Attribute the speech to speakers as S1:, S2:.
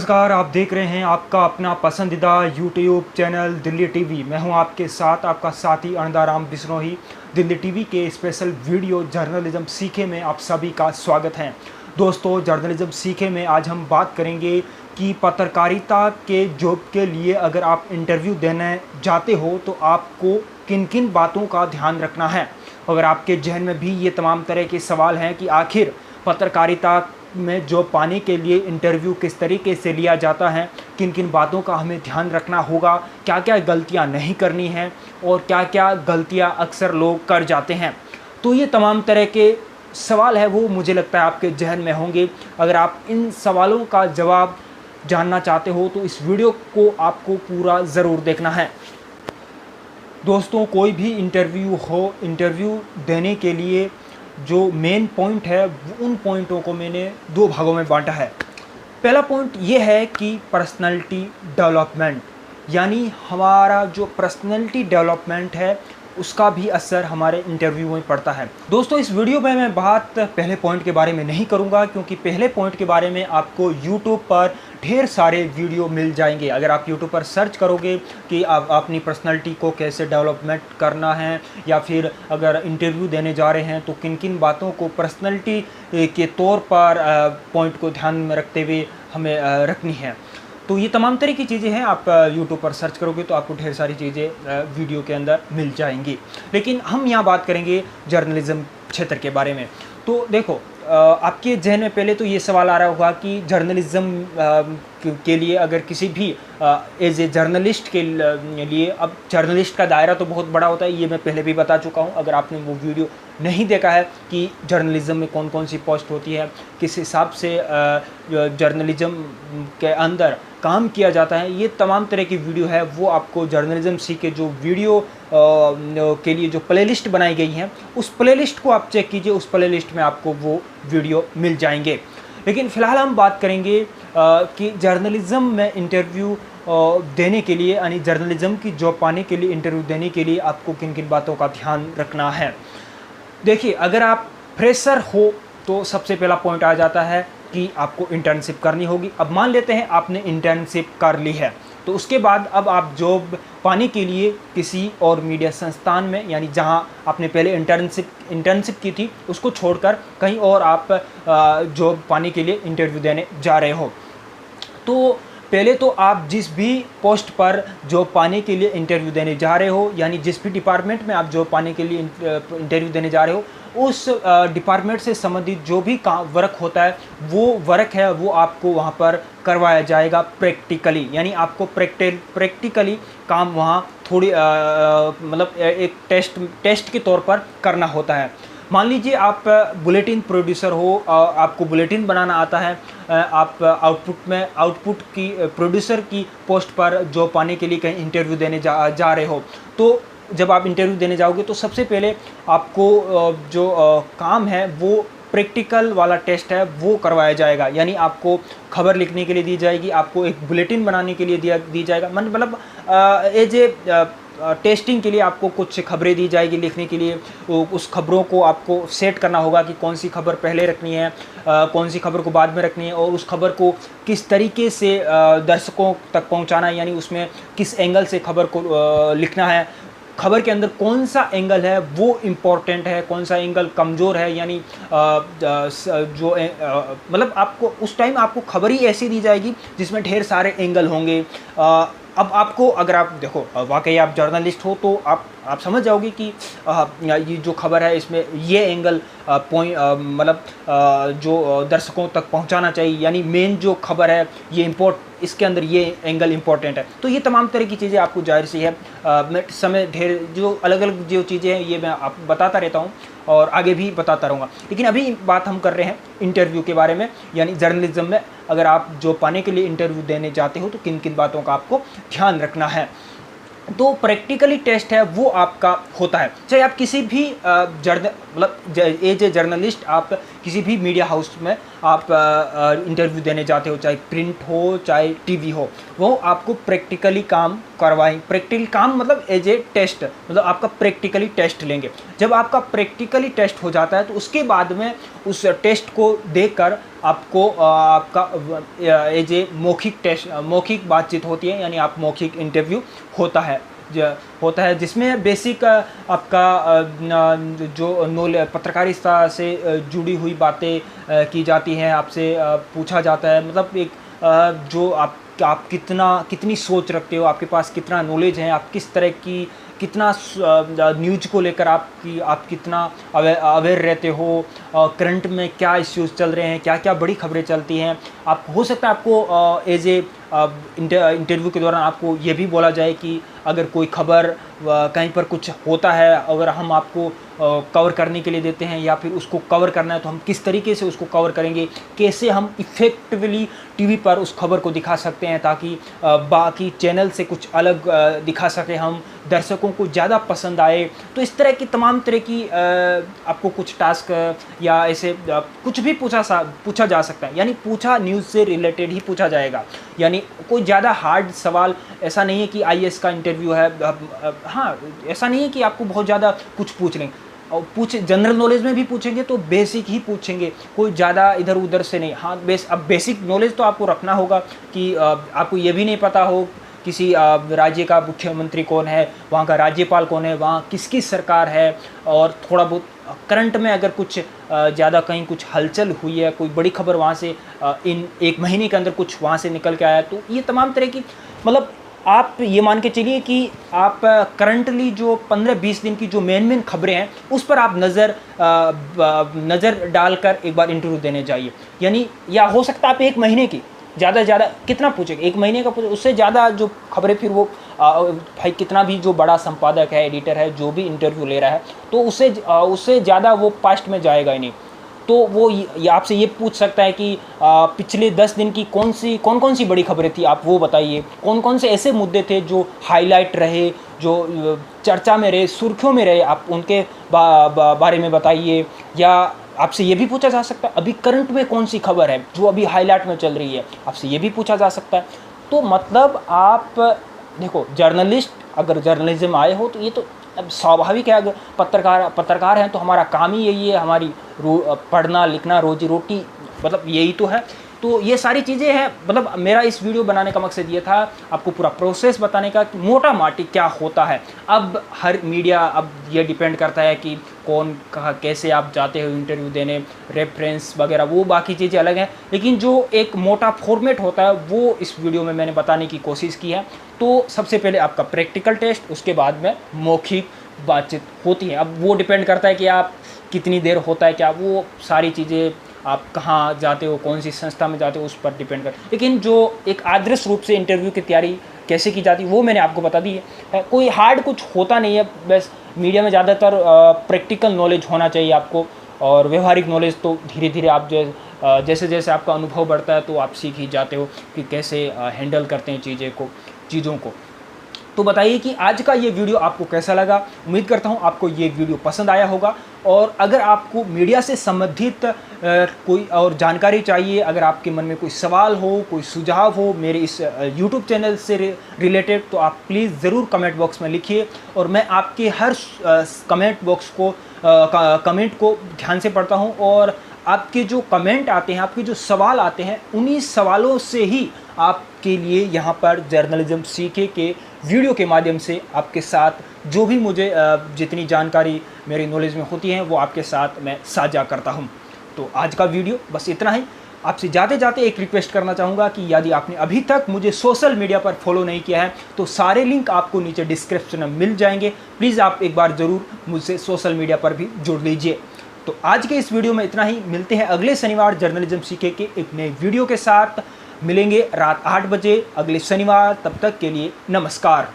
S1: नमस्कार, आप देख रहे हैं आपका अपना पसंदीदा यूट्यूब चैनल दिल्ली टीवी। मैं हूं आपके साथ आपका साथी अनंदाराम बिश्नोई। दिल्ली टीवी के स्पेशल वीडियो जर्नलिज्म सीखे में आप सभी का स्वागत है। दोस्तों, जर्नलिज्म सीखे में आज हम बात करेंगे कि पत्रकारिता के जॉब के लिए अगर आप इंटरव्यू देने जाते हो तो आपको किन किन बातों का ध्यान रखना है। अगर आपके जहन में भी ये तमाम तरह के सवाल हैं कि आखिर पत्रकारिता में जॉब पाने के लिए इंटरव्यू किस तरीके से लिया जाता है, किन किन बातों का हमें ध्यान रखना होगा, क्या क्या गलतियां नहीं करनी हैं और क्या क्या गलतियां अक्सर लोग कर जाते हैं, तो ये तमाम तरह के सवाल है वो मुझे लगता है आपके जहन में होंगे। अगर आप इन सवालों का जवाब जानना चाहते हो तो इस वीडियो को आपको पूरा ज़रूर देखना है। दोस्तों, कोई भी इंटरव्यू देने के लिए जो मेन पॉइंट है उन पॉइंटों को मैंने दो भागों में बांटा है। पहला पॉइंट ये है कि पर्सनालिटी डेवलपमेंट, यानी हमारा जो पर्सनालिटी डेवलपमेंट है उसका भी असर हमारे इंटरव्यू में पड़ता है। दोस्तों, इस वीडियो में मैं बात पहले पॉइंट के बारे में नहीं करूंगा क्योंकि पहले पॉइंट के बारे में आपको यूट्यूब पर ढेर सारे वीडियो मिल जाएंगे। अगर आप यूट्यूब पर सर्च करोगे कि आप अपनी पर्सनालिटी को कैसे डेवलपमेंट करना है या फिर अगर इंटरव्यू देने जा रहे हैं तो किन किन बातों को पर्सनालिटी के तौर पर पॉइंट को ध्यान में रखते हुए हमें रखनी है, तो ये तमाम तरह की चीज़ें हैं। आप यूट्यूब पर सर्च करोगे तो आपको ढेर सारी चीज़ें वीडियो के अंदर मिल जाएंगी। लेकिन हम यहाँ बात करेंगे जर्नलिज्म क्षेत्र के बारे में। तो देखो, आपके जहन में पहले तो ये सवाल आ रहा होगा कि जर्नलिज्म के लिए अगर किसी भी एज ए जर्नलिस्ट के लिए, अब जर्नलिस्ट का दायरा तो बहुत बड़ा होता है, ये मैं पहले भी बता चुका हूँ। अगर आपने वो वीडियो नहीं देखा है कि जर्नलिज्म में कौन कौन सी पोस्ट होती है, किस हिसाब से जर्नलिज्म के अंदर काम किया जाता है, ये तमाम तरह की वीडियो है वो आपको जर्नलिज्म सीखे जो वीडियो के लिए जो प्लेलिस्ट बनाई गई हैं उस प्लेलिस्ट को आप चेक कीजिए, उस प्लेलिस्ट में आपको वो वीडियो मिल जाएंगे। लेकिन फ़िलहाल हम बात करेंगे कि जर्नलिज्म में इंटरव्यू देने के लिए, यानी जर्नलिज्म की जॉब पाने के लिए इंटरव्यू देने के लिए आपको किन किन बातों का ध्यान रखना है। देखिए, अगर आप फ्रेशर हो तो सबसे पहला पॉइंट आ जाता है कि आपको इंटर्नशिप करनी होगी। अब मान लेते हैं आपने इंटर्नशिप कर ली है, तो उसके बाद अब आप जॉब पाने के लिए किसी और मीडिया संस्थान में, यानी जहां आपने पहले इंटर्नशिप की थी उसको छोड़कर कहीं और आप जॉब पाने के लिए इंटरव्यू देने जा रहे हो। तो पहले तो आप जिस भी पोस्ट पर जॉब पाने के लिए इंटरव्यू देने जा रहे हो, यानी जिस भी डिपार्टमेंट में आप जॉब पाने के लिए इंटरव्यू देने जा रहे हो, उस डिपार्टमेंट से संबंधित जो भी काम वर्क होता है वो वर्क है वो आपको वहाँ पर करवाया जाएगा प्रैक्टिकली, यानी आपको प्रैक्टिकली काम वहाँ थोड़ी मतलब एक टेस्ट के तौर पर करना होता है। मान लीजिए आप बुलेटिन प्रोड्यूसर हो, आपको बुलेटिन बनाना आता है, आप आउटपुट की प्रोड्यूसर की पोस्ट पर जॉब पाने के लिए कहीं इंटरव्यू देने जा रहे हो, तो जब आप इंटरव्यू देने जाओगे तो सबसे पहले आपको जो काम है वो प्रैक्टिकल वाला टेस्ट है वो करवाया जाएगा, यानी आपको खबर लिखने के लिए दी जाएगी, आपको एक बुलेटिन बनाने के लिए दी जाएगा, मतलब एज ए टेस्टिंग के लिए आपको कुछ खबरें दी जाएगी लिखने के लिए। उस खबरों को आपको सेट करना होगा कि कौन सी खबर पहले रखनी है, कौन सी खबर को बाद में रखनी है, और उस खबर को किस तरीके से दर्शकों तक पहुंचाना है, यानी उसमें किस एंगल से खबर को लिखना है, खबर के अंदर कौन सा एंगल है वो इम्पोर्टेंट है, कौन सा एंगल कमज़ोर है, यानी मतलब आपको उस टाइम आपको खबर ही ऐसी दी जाएगी जिसमें ढेर सारे एंगल होंगे। अब आपको, अगर आप देखो वाकई आप जर्नलिस्ट हो तो आप समझ जाओगे कि ये जो खबर है इसमें ये एंगल पॉइंट मतलब जो दर्शकों तक पहुंचाना चाहिए, यानी मेन जो खबर है ये इसके अंदर ये एंगल इम्पोर्टेंट है। तो ये तमाम तरह की चीज़ें आपको जाहिर सी है मैं समय ढेर जो अलग अलग जो चीज़ें हैं ये मैं आपको बताता रहता हूँ और आगे भी बताता रहूँगा। लेकिन अभी बात हम कर रहे हैं इंटरव्यू के बारे में, यानी जर्नलिज्म में अगर आप जॉब पाने के लिए इंटरव्यू देने जाते हो तो किन किन बातों का आपको ध्यान रखना है। तो प्रैक्टिकली टेस्ट है वो आपका होता है, चाहे आप किसी भी मतलब एज ए जर्नलिस्ट आप किसी भी मीडिया हाउस में आप इंटरव्यू देने जाते हो, चाहे प्रिंट हो चाहे टीवी हो, वो आपको प्रैक्टिकली काम करवाएं। प्रैक्टिकल काम मतलब एज ए टेस्ट, मतलब आपका प्रैक्टिकली टेस्ट लेंगे। जब आपका प्रैक्टिकली टेस्ट हो जाता है तो उसके बाद में उस टेस्ट को देखकर आपको आपका एज ए मौखिक टेस्ट, मौखिक बातचीत होती है, यानी आप मौखिक इंटरव्यू होता है जिसमें बेसिक आपका जो नॉलेज, पत्रकारिता से जुड़ी हुई बातें की जाती हैं, आपसे पूछा जाता है, मतलब एक जो आप कितनी सोच रखते हो, आपके पास कितना नॉलेज है, आप किस तरह की कितना न्यूज को लेकर आप कितना अवेयर रहते हो, करंट में क्या इश्यूज चल रहे हैं, क्या क्या बड़ी खबरें चलती हैं। आप हो सकता है आपको एज ए इंटरव्यू के दौरान आपको ये भी बोला जाए कि अगर कोई खबर कहीं पर कुछ होता है, अगर हम आपको कवर करने के लिए देते हैं या फिर उसको कवर करना है तो हम किस तरीके से उसको कवर करेंगे, कैसे हम इफ़ेक्टिवली टीवी पर उस खबर को दिखा सकते हैं ताकि बाकी चैनल से कुछ अलग दिखा सके, हम दर्शकों को ज़्यादा पसंद आए। तो इस तरह की तमाम तरह की आपको कुछ टास्क या ऐसे कुछ भी पूछा जा सकता है, यानी पूछा न्यूज़ से रिलेटेड ही पूछा जाएगा, यानी कोई ज़्यादा हार्ड सवाल ऐसा नहीं है कि आईएएस का इंटरव्यू है। हाँ, ऐसा नहीं है कि आपको बहुत ज़्यादा कुछ पूछ लेंगे, और जनरल नॉलेज में भी पूछेंगे तो बेसिक ही पूछेंगे, कोई ज़्यादा इधर उधर से नहीं। हाँ, अब बेसिक नॉलेज तो आपको रखना होगा कि आपको ये भी नहीं पता हो किसी राज्य का मुख्यमंत्री कौन है, वहाँ का राज्यपाल कौन है, वहाँ किसकी सरकार है, और थोड़ा बहुत करंट में अगर कुछ ज़्यादा कहीं कुछ हलचल हुई है, कोई बड़ी खबर वहाँ से इन एक महीने के अंदर कुछ वहाँ से निकल के आया, तो ये तमाम तरह की, मतलब आप ये मान के चलिए कि आप करंटली जो 15-20 दिन की जो मेन खबरें हैं उस पर आप नज़र डालकर एक बार इंटरव्यू देने जाइए। यानी या हो सकता है आप एक महीने की ज़्यादा से ज़्यादा कितना पूछेंगे, एक महीने का पूछे, उससे ज़्यादा जो खबरें फिर वो भाई कितना भी जो बड़ा संपादक है, एडिटर है, जो भी इंटरव्यू ले रहा है, तो उससे ज़्यादा वो पास्ट में जाएगा ही नहीं। तो वो आपसे ये पूछ सकता है कि पिछले 10 दिन की कौन कौन सी बड़ी खबरें थी, आप वो बताइए। कौन कौन से ऐसे मुद्दे थे जो हाईलाइट रहे, जो चर्चा में रहे, सुर्खियों में रहे, आप उनके बारे में बताइए। या आपसे ये भी पूछा जा सकता है अभी करंट में कौन सी खबर है जो अभी हाईलाइट में चल रही है, आपसे ये भी पूछा जा सकता है। तो मतलब आप देखो, जर्नलिस्ट अगर जर्नलिज्म आए हो तो ये तो अब स्वाभाविक है, अगर पत्रकार हैं तो हमारा काम ही यही है, हमारी पढ़ना लिखना रोजी रोटी मतलब यही तो है। तो ये सारी चीज़ें हैं, मतलब मेरा इस वीडियो बनाने का मकसद ये था आपको पूरा प्रोसेस बताने का कि मोटा माटी क्या होता है। अब हर मीडिया, अब ये डिपेंड करता है कि कौन कहाँ कैसे आप जाते हो इंटरव्यू देने, रेफरेंस वगैरह वो बाकी चीज़ें अलग हैं, लेकिन जो एक मोटा फॉर्मेट होता है वो इस वीडियो में मैंने बताने की कोशिश की है। तो सबसे पहले आपका प्रैक्टिकल टेस्ट, उसके बाद में मौखिक बातचीत होती है। अब वो डिपेंड करता है कि आप कितनी देर होता है, क्या वो सारी चीज़ें आप कहाँ जाते हो, कौन सी संस्था में जाते हो, उस पर डिपेंड कर। लेकिन जो एक आदर्श रूप से इंटरव्यू की तैयारी कैसे की जाती है वो मैंने आपको बता दी है। कोई हार्ड कुछ होता नहीं है, बस मीडिया में ज़्यादातर प्रैक्टिकल नॉलेज होना चाहिए आपको, और व्यवहारिक नॉलेज तो धीरे धीरे आप जैसे जैसे आपका अनुभव बढ़ता है तो आप सीख ही जाते हो कि कैसे हैंडल करते हैं चीज़ों को। तो बताइए कि आज का ये वीडियो आपको कैसा लगा। उम्मीद करता हूँ आपको ये वीडियो पसंद आया होगा, और अगर आपको मीडिया से संबंधित कोई और जानकारी चाहिए, अगर आपके मन में कोई सवाल हो, कोई सुझाव हो मेरे इस YouTube चैनल से रिलेटेड, तो आप प्लीज़ ज़रूर कमेंट बॉक्स में लिखिए, और मैं आपके हर कमेंट को ध्यान से पढ़ता हूँ, और आपके जो कमेंट आते हैं, आपके जो सवाल आते हैं, उन्हीं सवालों से ही आपके लिए यहाँ पर जर्नलिज्म सीखे के वीडियो के माध्यम से आपके साथ जो भी मुझे जितनी जानकारी मेरी नॉलेज में होती है वो आपके साथ मैं साझा करता हूँ। तो आज का वीडियो बस इतना ही। आपसे जाते जाते एक रिक्वेस्ट करना चाहूँगा कि यदि आपने अभी तक मुझे सोशल मीडिया पर फॉलो नहीं किया है तो सारे लिंक आपको नीचे डिस्क्रिप्शन में मिल जाएंगे। प्लीज़ आप एक बार ज़रूर मुझसे सोशल मीडिया पर भी जुड़ लीजिए। तो आज के इस वीडियो में इतना ही। मिलते हैं अगले शनिवार जर्नलिज्म सीखे के एक नए वीडियो के साथ। मिलेंगे रात 8 बजे अगले शनिवार। तब तक के लिए नमस्कार।